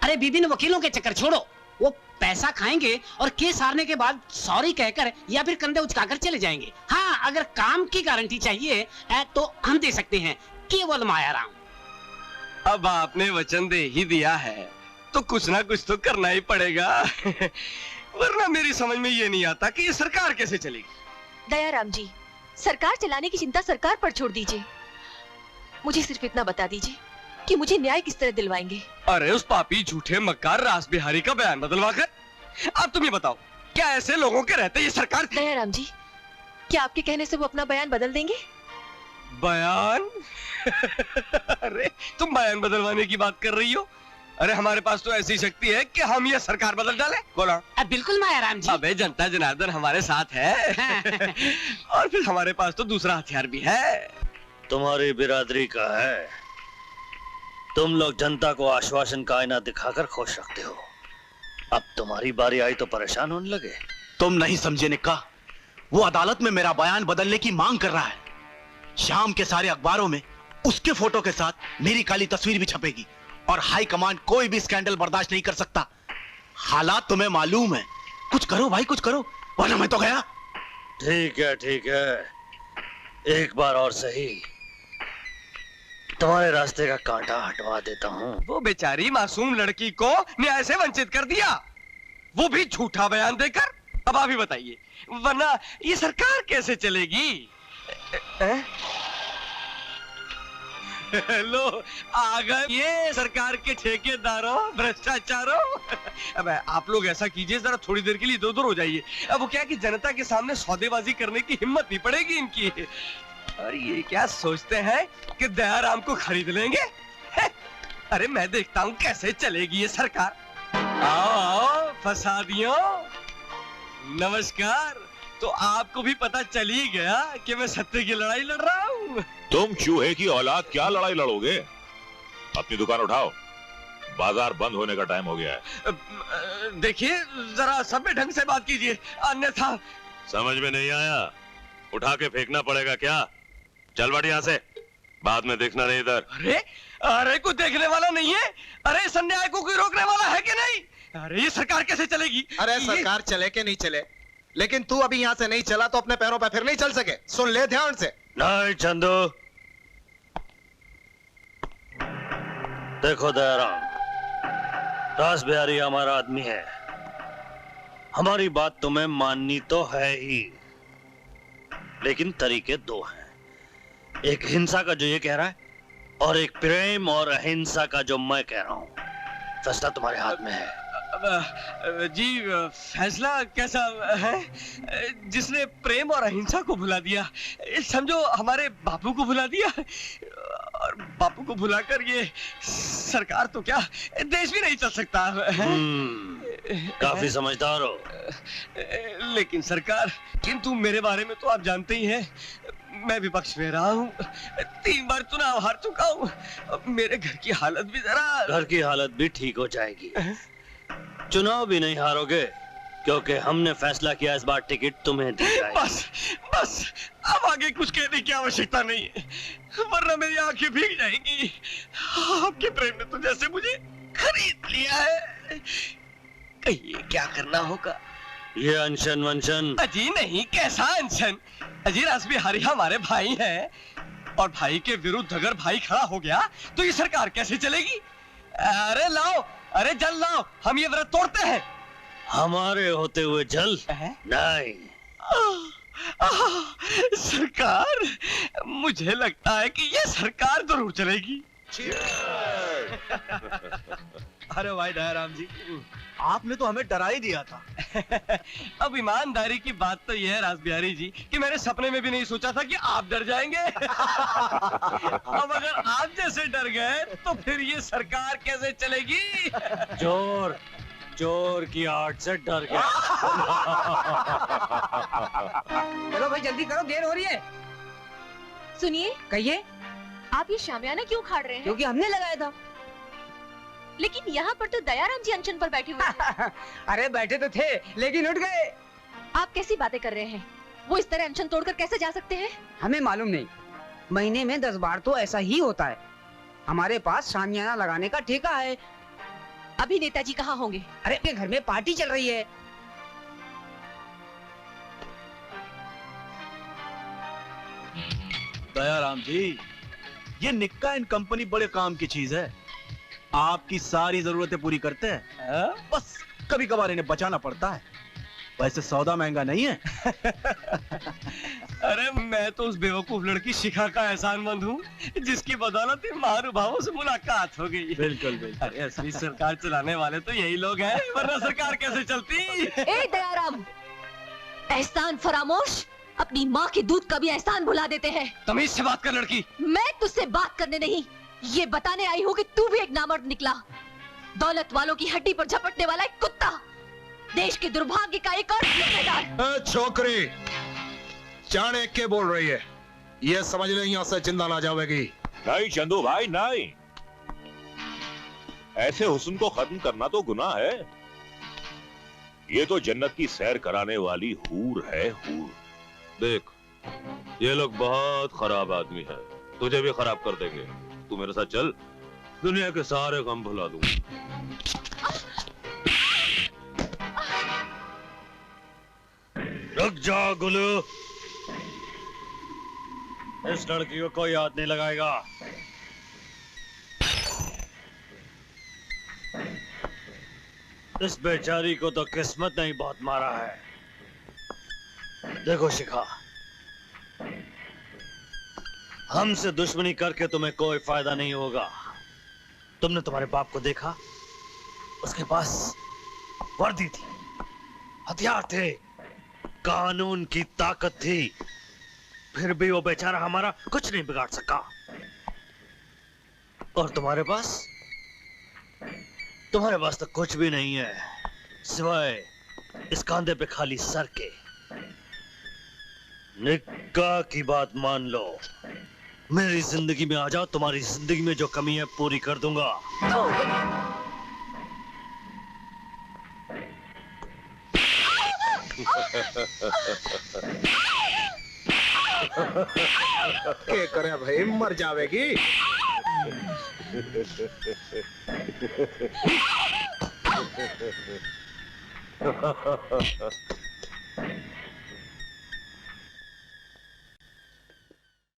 अरे विभिन्न वकीलों के चक्कर छोड़ो, वो पैसा खाएंगे और केस हारने के बाद सॉरी कहकर या फिर कंधे उचकाकर चले जाएंगे। हाँ, अगर काम की गारंटी चाहिए तो हम दे सकते हैं, केवल मायाराम। अब आपने वचन दे ही दिया है तो कुछ ना कुछ तो करना ही पड़ेगा। वरना मेरी समझ में ये नहीं आता कि ये सरकार कैसे चलेगी। दयाराम जी, सरकार चलाने की चिंता सरकार पर छोड़ दीजिए। मुझे सिर्फ इतना बता दीजिए कि मुझे न्याय किस तरह दिलवाएंगे। अरे उस पापी झूठे मक्कार रास बिहारी का बयान बदलवा कर। अब तुम ये बताओ, क्या ऐसे लोगों के रहते ये सरकार? दयाराम जी, क्या आपके कहने से वो अपना बयान बदल देंगे? बयान? अरे तुम बयान बदलवाने की बात कर रही हो? अरे हमारे पास तो ऐसी शक्ति है कि हम ये सरकार बदल डाले। बोला बिल्कुल मायाराम जी। अबे जनता जनार्दन हमारे साथ है। और फिर हमारे पास तो दूसरा हथियार भी है। तुम्हारी बिरादरी का है। तुम लोग जनता को आश्वासन का आईना दिखाकर खुश रखते हो। अब तुम्हारी बारी आई तो परेशान होने लगे। तुम नहीं समझे निक्का, वो अदालत में मेरा बयान बदलने की मांग कर रहा है। शाम के सारे अखबारों में उसके फोटो के साथ मेरी काली तस्वीर भी छपेगी और हाई कमांड कोई भी स्कैंडल बर्दाश्त नहीं कर सकता। हालात तुम्हें मालूम है। कुछ करो भाई, कुछ करो, वरना मैं तो गया। ठीक है ठीक है, एक बार और सही, तुम्हारे रास्ते का कांटा हटवा देता हूँ। वो बेचारी मासूम लड़की को न्याय से वंचित कर दिया, वो भी झूठा बयान देकर। अब आप ही बताइए, वरना ये सरकार कैसे चलेगी? लो आ गए ये सरकार के ठेकेदारों, भ्रष्टाचारों। अब आप लोग ऐसा कीजिए, जरा थोड़ी देर के लिए इधर उधर हो जाइए। अब वो क्या कि जनता के सामने सौदेबाजी करने की हिम्मत नहीं पड़ेगी इनकी। और ये क्या सोचते हैं कि दयाराम को खरीद लेंगे? अरे मैं देखता हूँ कैसे चलेगी ये सरकार। आओ आओ फसादियों, नमस्कार। तो आपको भी पता चल ही गया कि मैं सत्य की लड़ाई लड़ रहा हूँ। तुम चूहे की औलाद क्या लड़ाई लड़ोगे? अपनी दुकान उठाओ, बाजार बंद होने का टाइम हो गया है। देखिए जरा सभ्य ढंग से बात कीजिए, अन्यथा। समझ में नहीं आया? उठा के फेंकना पड़ेगा क्या? चल बढ़ यहाँ से, बाद में देखना नहीं इधर। अरे अरे कोई देखने वाला नहीं है? अरे इस अन्याय को कोई रोकने वाला है कि नहीं? अरे ये सरकार कैसे चलेगी? अरे सरकार चले के नहीं चले, लेकिन तू अभी यहाँ से नहीं चला तो अपने पैरों पर फिर नहीं चल सके। सुन ले ध्यान से। नहीं चंदू, देखो दयाराम, रास बिहारी हमारा आदमी है। हमारी बात तुम्हें माननी तो है ही, लेकिन तरीके दो हैं। एक हिंसा का जो ये कह रहा है, और एक प्रेम और अहिंसा का जो मैं कह रहा हूँ। फैसला तुम्हारे हाथ में है। जी फैसला कैसा है? जिसने प्रेम और अहिंसा को भुला दिया, समझो हमारे बापू को भुला दिया, और बापू को भुलाकर ये सरकार तो क्या देश भी नहीं चल सकता। काफी समझदार हो। लेकिन सरकार, किंतु मेरे बारे में तो आप जानते ही हैं, मैं विपक्ष में रहा हूँ, 3 बार चुनाव हार चुका हूँ। मेरे घर की हालत भी जरा। घर की हालत भी ठीक हो जाएगी। चुनाव भी नहीं हारोगे, क्योंकि हमने फैसला किया इस बार टिकट तुम्हें दी जाएगी। बस अब आगे कुछ कहने की आवश्यकता नहीं है, वरना मेरी आंखें भीग जाएंगी। आपके प्रेम ने तो जैसे मुझे खरीद लिया है। कहिए क्या करना होगा? ये अनशन वंशन? अजी नहीं, कैसा अनशन? अजी रास बिहारी हमारे भाई हैं, और भाई के विरुद्ध अगर भाई खड़ा हो गया तो ये सरकार कैसे चलेगी? अरे लाओ, अरे जल लाओ, हम ये व्रत तोड़ते हैं। हमारे होते हुए जल नहीं। सरकार, मुझे लगता है कि ये सरकार जरूर चलेगी। अरे भाई दयाराम जी, आपने तो हमें डरा ही दिया था। अब ईमानदारी की बात तो यह है रास बिहारी जी कि मैंने सपने में भी नहीं सोचा था कि आप डर जाएंगे। अब अगर आप जैसे डर गए तो फिर ये सरकार कैसे चलेगी? जोर की आड़ से डर गया। चलो भाई जल्दी करो, देर हो रही है। सुनिए, कहिए। आप ये शामियाना क्यों खाड़ रहे हैं? क्योंकि हमने लगाया था। लेकिन यहाँ पर तो दयाराम जी अनशन पर बैठे हुए थे। अरे बैठे तो थे, लेकिन उठ गए। आप कैसी बातें कर रहे हैं? वो इस तरह अनशन तोड़कर कैसे जा सकते हैं? हमें मालूम नहीं, महीने में 10 बार तो ऐसा ही होता है। हमारे पास शामियाना लगाने का ठेका है। अभी नेताजी कहाँ होंगे? अरे अपने घर में पार्टी चल रही है। दयाराम जी, ये निक्का एंड कंपनी बड़े काम की चीज है। आपकी सारी जरूरतें पूरी करते हैं, बस कभी कभार इन्हें बचाना पड़ता है। वैसे सौदा महंगा नहीं है। अरे मैं तो उस बेवकूफ लड़की शिखा का एहसानमंद हूँ जिसकी बदौलत इन महानुभावों से मुलाकात हो गई। बिल्कुल बिल्कुल। अरे असली सरकार चलाने वाले तो यही लोग हैं, वरना सरकार कैसे चलती? ए दयाराम, एहसान फरामोश, अपनी माँ के दूध का भी एहसान भुला देते हैं। तमीज से बात कर लड़की। मैं तुझसे बात करने नहीं, ये बताने आई हूँ कि तू भी एक नामर्द निकला। दौलत वालों की हड्डी पर झपटने वाला एक कुत्ता, देश के दुर्भाग्य का एक और जिम्मेदार। छोकरी, जाने के बोल रही है, ये समझ ले यहाँ से जिंदा ना जाएगी। नहीं चंदू भाई नहीं, ऐसे हुस्न को खत्म करना तो गुनाह है। ये तो जन्नत की सैर कराने वाली हूर है, हूर। देख, ये लोग बहुत खराब आदमी है, तुझे भी खराब कर देंगे। तू मेरे साथ चल, दुनिया के सारे गम भुला दूंगा। रुक जा गुलू, इस लड़की को कोई याद नहीं लगाएगा। इस बेचारी को तो किस्मत ने ही बहुत मारा है। देखो शिखा, हमसे दुश्मनी करके तुम्हें कोई फायदा नहीं होगा। तुमने तुम्हारे बाप को देखा, उसके पास वर्दी थी, हथियार थे, कानून की ताकत थी, फिर भी वो बेचारा हमारा कुछ नहीं बिगाड़ सका। और तुम्हारे पास तो कुछ भी नहीं है, सिवाय इस कांधे पे खाली सर के। निक्का की बात मान लो, मेरी जिंदगी में आ जाओ, तुम्हारी जिंदगी में जो कमी है पूरी कर दूंगा। क्या करे भाई, मर जावेगी।